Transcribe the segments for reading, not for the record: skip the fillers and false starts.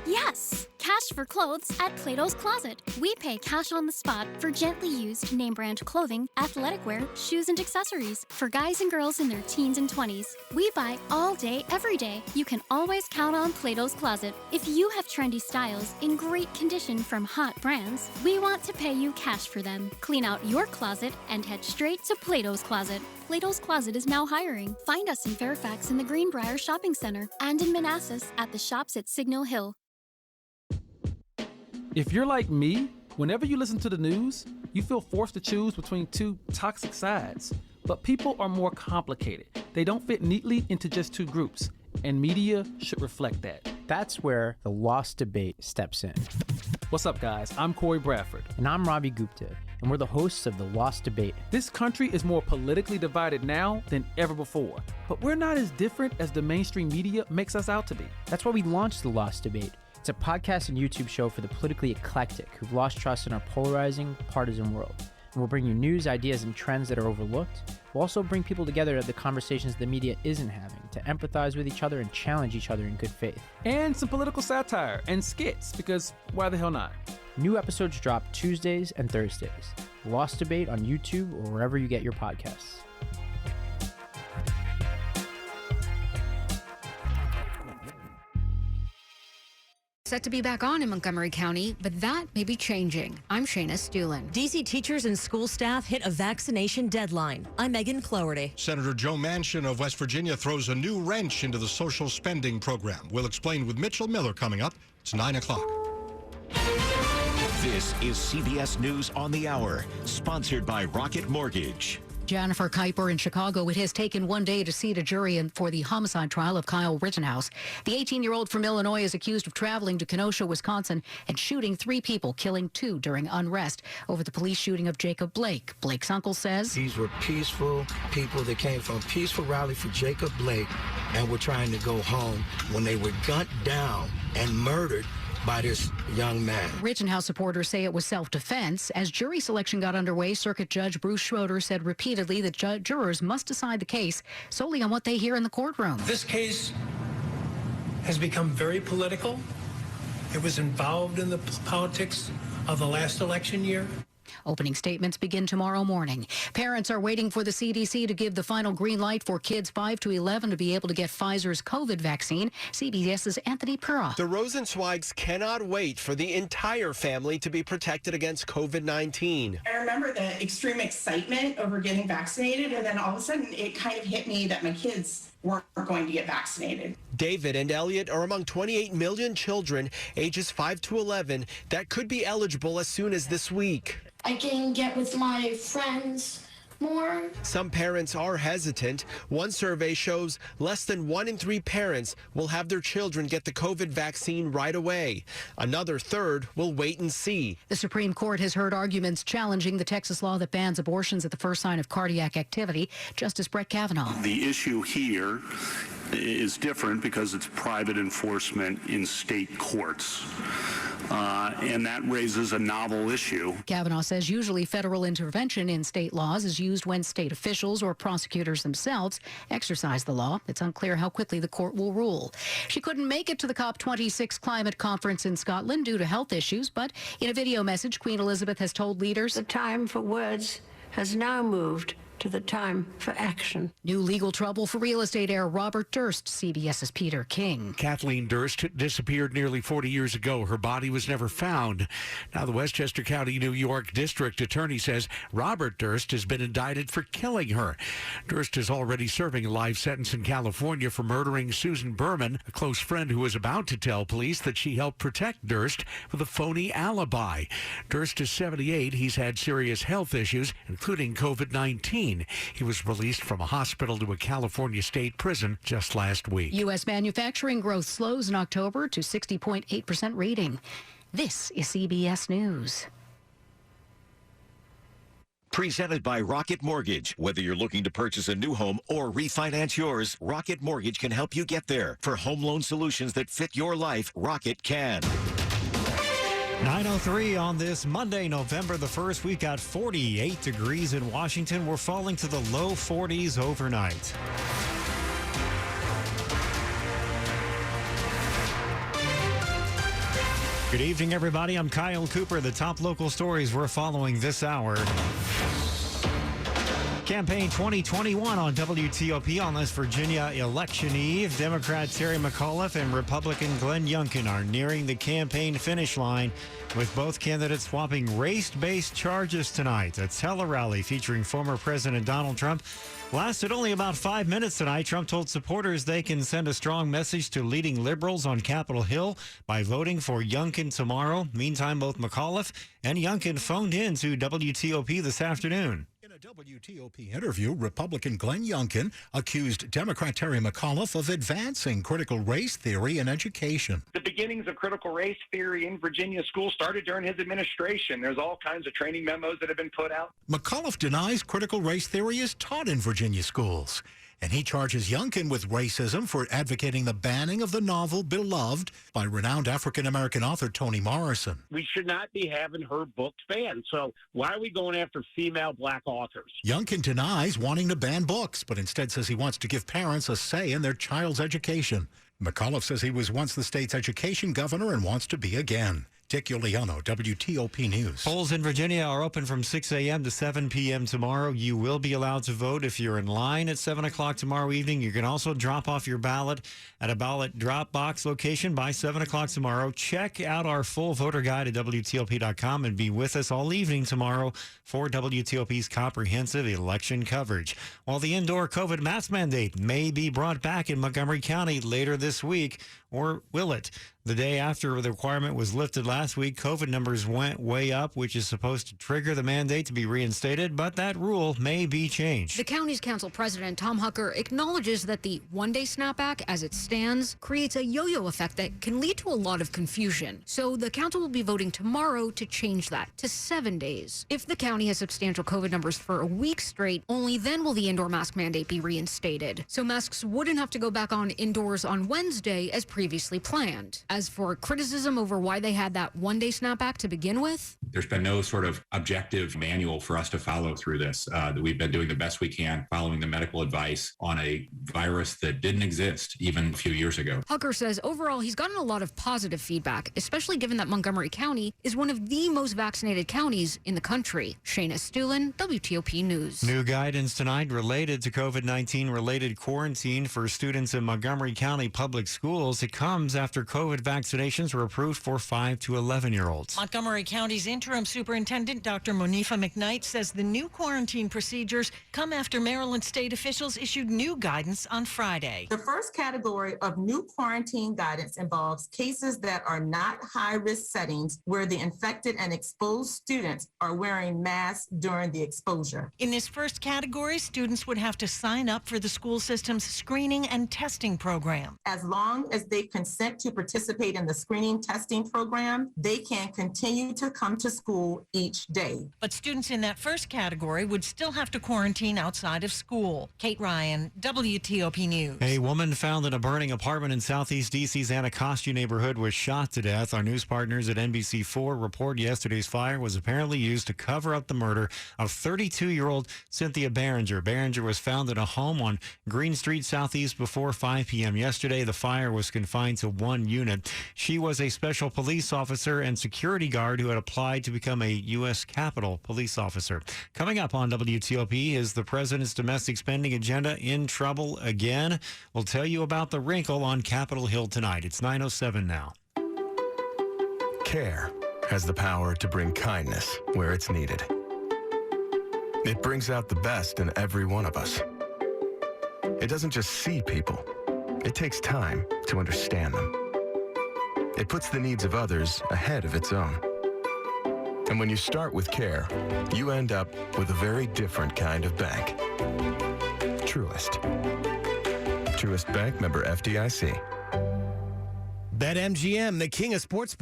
Yes! Cash for clothes at Plato's Closet. We pay cash on the spot for gently used name brand clothing, athletic wear, shoes, and accessories for guys and girls in their teens and 20s. We buy all day, every day. You can always count on Plato's Closet. If you have trendy styles in great condition from hot brands, we want to pay you cash for them. Clean out your closet and head straight to Plato's Closet. Plato's Closet is now hiring. Find us in Fairfax in the Greenbrier Shopping Center and in Manassas at the shops at Signal Hill. If you're like me, whenever you listen to the news, you feel forced to choose between two toxic sides. But people are more complicated. They don't fit neatly into just two groups, and media should reflect that. That's where the Lost Debate steps in. What's up, guys? I'm Corey Bradford. And I'm Ravi Gupta, and we're the hosts of the Lost Debate. This country is more politically divided now than ever before, but we're not as different as the mainstream media makes us out to be. That's why we launched the Lost Debate. It's a podcast and YouTube show for the politically eclectic who've lost trust in our polarizing, partisan world. And we'll bring you news, ideas, and trends that are overlooked. We'll also bring people together at the conversations the media isn't having to empathize with each other and challenge each other in good faith. And some political satire and skits, because why the hell not? New episodes drop Tuesdays and Thursdays. Lost Debate on YouTube or wherever you get your podcasts. Set to be back on in Montgomery County, but that may be changing. I'm Shayna Stulin. D.C. teachers and school staff hit a vaccination deadline. I'm Megan Cloherty. Senator Joe Manchin of West Virginia throws a new wrench into the social spending program. We'll explain with Mitchell Miller coming up. It's 9 o'clock. This is CBS News on the Hour, sponsored by Rocket Mortgage. Jennifer Kuiper in Chicago. It has taken one day to seat a jury for the homicide trial of Kyle Rittenhouse. The 18-year-old from Illinois is accused of traveling to Kenosha, Wisconsin, and shooting 3 people, killing 2 during unrest over the police shooting of Jacob Blake. Blake's uncle says these were peaceful people that came from a peaceful rally for Jacob Blake and were trying to go home when they were gunned down and murdered by this young man. Rittenhouse supporters say it was self-defense. As jury selection got underway, Circuit Judge Bruce Schroeder said repeatedly that jurors must decide the case solely on what they hear in the courtroom. This case has become very political. It was involved in the politics of the last election year. Opening statements begin tomorrow morning. Parents are waiting for the CDC to give the final green light for kids 5 to 11 to be able to get Pfizer's COVID vaccine. CBS's Anthony Perra. The Rosenzweigs cannot wait for the entire family to be protected against COVID-19. I remember the extreme excitement over getting vaccinated, and then all of a sudden it kind of hit me that my kids weren't going to get vaccinated. David and Elliot are among 28 million children ages 5 to 11 that could be eligible as soon as this week. I can get with my friends more. Some parents are hesitant. One survey shows less than 1 in 3 parents will have their children get the COVID vaccine right away. Another third will wait and see. The Supreme Court has heard arguments challenging the Texas law that bans abortions at the first sign of cardiac activity. Justice Brett Kavanaugh. The issue here is different because it's private enforcement in state courts. And that raises a novel issue. Kavanaugh says usually federal intervention in state laws is used when state officials or prosecutors themselves exercise the law. It's unclear how quickly the court will rule. She couldn't make it to the COP26 climate conference in Scotland due to health issues, but in a video message, Queen Elizabeth has told leaders the time for words has now moved to the time for action. New legal trouble for real estate heir Robert Durst, CBS's Peter King. Kathleen Durst disappeared nearly 40 years ago. Her body was never found. Now the Westchester County, New York District Attorney says Robert Durst has been indicted for killing her. Durst is already serving a life sentence in California for murdering Susan Berman, a close friend who was about to tell police that she helped protect Durst with a phony alibi. Durst is 78. He's had serious health issues, including COVID-19. He was released from a hospital to a California state prison just last week. U.S. manufacturing growth slows in October to 60.8% reading. This is CBS News. Presented by Rocket Mortgage. Whether you're looking to purchase a new home or refinance yours, Rocket Mortgage can help you get there. For home loan solutions that fit your life, Rocket can. 9:03 on this Monday, November the 1st. We've got 48 degrees in Washington. We're falling to the low 40s overnight. Good evening, everybody. I'm Kyle Cooper. The top local stories we're following this hour. Campaign 2021 on WTOP on this Virginia election eve. Democrat Terry McAuliffe and Republican Glenn Youngkin are nearing the campaign finish line, with both candidates swapping race-based charges tonight. A tele-rally featuring former President Donald Trump lasted only about 5 minutes tonight. Trump told supporters they can send a strong message to leading liberals on Capitol Hill by voting for Youngkin tomorrow. Meantime, both McAuliffe and Youngkin phoned in to WTOP this afternoon. In a WTOP interview, Republican Glenn Youngkin accused Democrat Terry McAuliffe of advancing critical race theory in education. The beginnings of critical race theory in Virginia schools started during his administration. There's all kinds of training memos that have been put out. McAuliffe denies critical race theory is taught in Virginia schools, and he charges Youngkin with racism for advocating the banning of the novel Beloved by renowned African-American author Toni Morrison. We should not be having her books banned, so why are we going after female black authors? Youngkin denies wanting to ban books, but instead says he wants to give parents a say in their child's education. McAuliffe says he was once the state's education governor and wants to be again. Dick Iuliano, WTOP News. Polls in Virginia are open from 6 a.m. to 7 p.m. tomorrow. You will be allowed to vote if you're in line at 7 o'clock tomorrow evening. You can also drop off your ballot at a ballot drop box location by 7 o'clock tomorrow. Check out our full voter guide at WTOP.com and be with us all evening tomorrow for WTOP's comprehensive election coverage. While the indoor COVID mask mandate may be brought back in Montgomery County later this week, or will it? The day after the requirement was lifted last week, COVID numbers went way up, which is supposed to trigger the mandate to be reinstated, but that rule may be changed. The county's council president, Tom Hucker, acknowledges that the one-day snapback, as it stands, creates a yo-yo effect that can lead to a lot of confusion. So the council will be voting tomorrow to change that to 7 days. If the county has substantial COVID numbers for a week straight, only then will the indoor mask mandate be reinstated. So masks wouldn't have to go back on indoors on Wednesday as previously planned. As for criticism over why they had that one-day snapback to begin with, there's been no sort of objective manual for us to follow through this. That we've been doing the best we can, following the medical advice on a virus that didn't exist even a few years ago. Hucker says overall he's gotten a lot of positive feedback, especially given that Montgomery County is one of the most vaccinated counties in the country. Shayna Stulin, WTOP News. New guidance tonight related to COVID-19 related quarantine for students in Montgomery County public schools. It comes after COVID vaccinations were approved for 5 to 11-year-olds. Montgomery County's interim superintendent, Dr. Monifa McKnight, says the new quarantine procedures come after Maryland state officials issued new guidance on Friday. The first category of new quarantine guidance involves cases that are not high-risk settings where the infected and exposed students are wearing masks during the exposure. In this first category, students would have to sign up for the school system's screening and testing program. As long as they consent to participate in the screening testing program, they can continue to come to school each day. But students in that first category would still have to quarantine outside of school. Kate Ryan, WTOP News. A woman found in a burning apartment in Southeast D.C.'s Anacostia neighborhood was shot to death. Our news partners at NBC4 report yesterday's fire was apparently used to cover up the murder of 32-year-old Cynthia Behringer. Behringer was found in a home on Green Street Southeast before 5 p.m. yesterday. The fire was confined to one unit. She was a special police officer and security guard who had applied to become a U.S. Capitol police officer. Coming up on WTOP, is the president's domestic spending agenda in trouble again? We'll tell you about the wrinkle on Capitol Hill tonight. It's 9:07 now. CARE has the power to bring kindness where it's needed. It brings out the best in every one of us. It doesn't just see people. It takes time to understand them. It puts the needs of others ahead of its own. And when you start with CARE, you end up with a very different kind of bank. Truist. Truist Bank, member FDIC. BetMGM, the king of sports.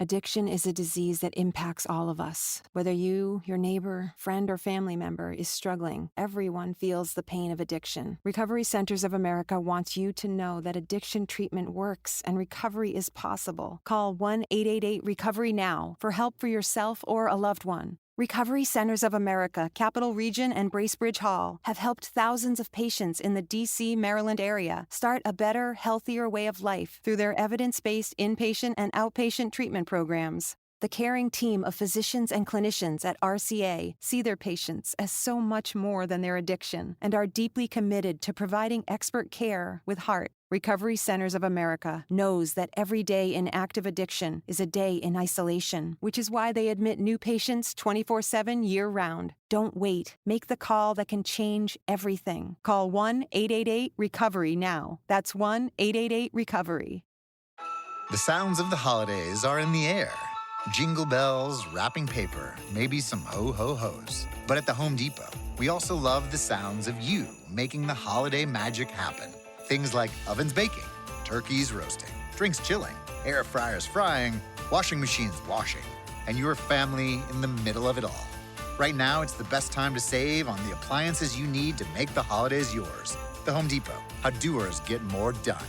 Addiction is a disease that impacts all of us. Whether you, your neighbor, friend, or family member is struggling, everyone feels the pain of addiction. Recovery Centers of America wants you to know that addiction treatment works and recovery is possible. Call 1-888-RECOVERY now for help for yourself or a loved one. Recovery Centers of America, Capital Region, and Bracebridge Hall have helped thousands of patients in the D.C., Maryland area start a better, healthier way of life through their evidence-based inpatient and outpatient treatment programs. The caring team of physicians and clinicians at RCA see their patients as so much more than their addiction and are deeply committed to providing expert care with heart. Recovery Centers of America knows that every day in active addiction is a day in isolation, which is why they admit new patients 24/7 year-round. Don't wait. Make the call that can change everything. Call 1-888-RECOVERY now. That's 1-888-RECOVERY. The sounds of the holidays are in the air. Jingle bells, wrapping paper, maybe some ho-ho-hos. But at the Home Depot, we also love the sounds of you making the holiday magic happen. Things like ovens baking, turkeys roasting, drinks chilling, air fryers frying, washing machines washing, and your family in the middle of it all. Right now, it's the best time to save on the appliances you need to make the holidays yours. The Home Depot, how doers get more done.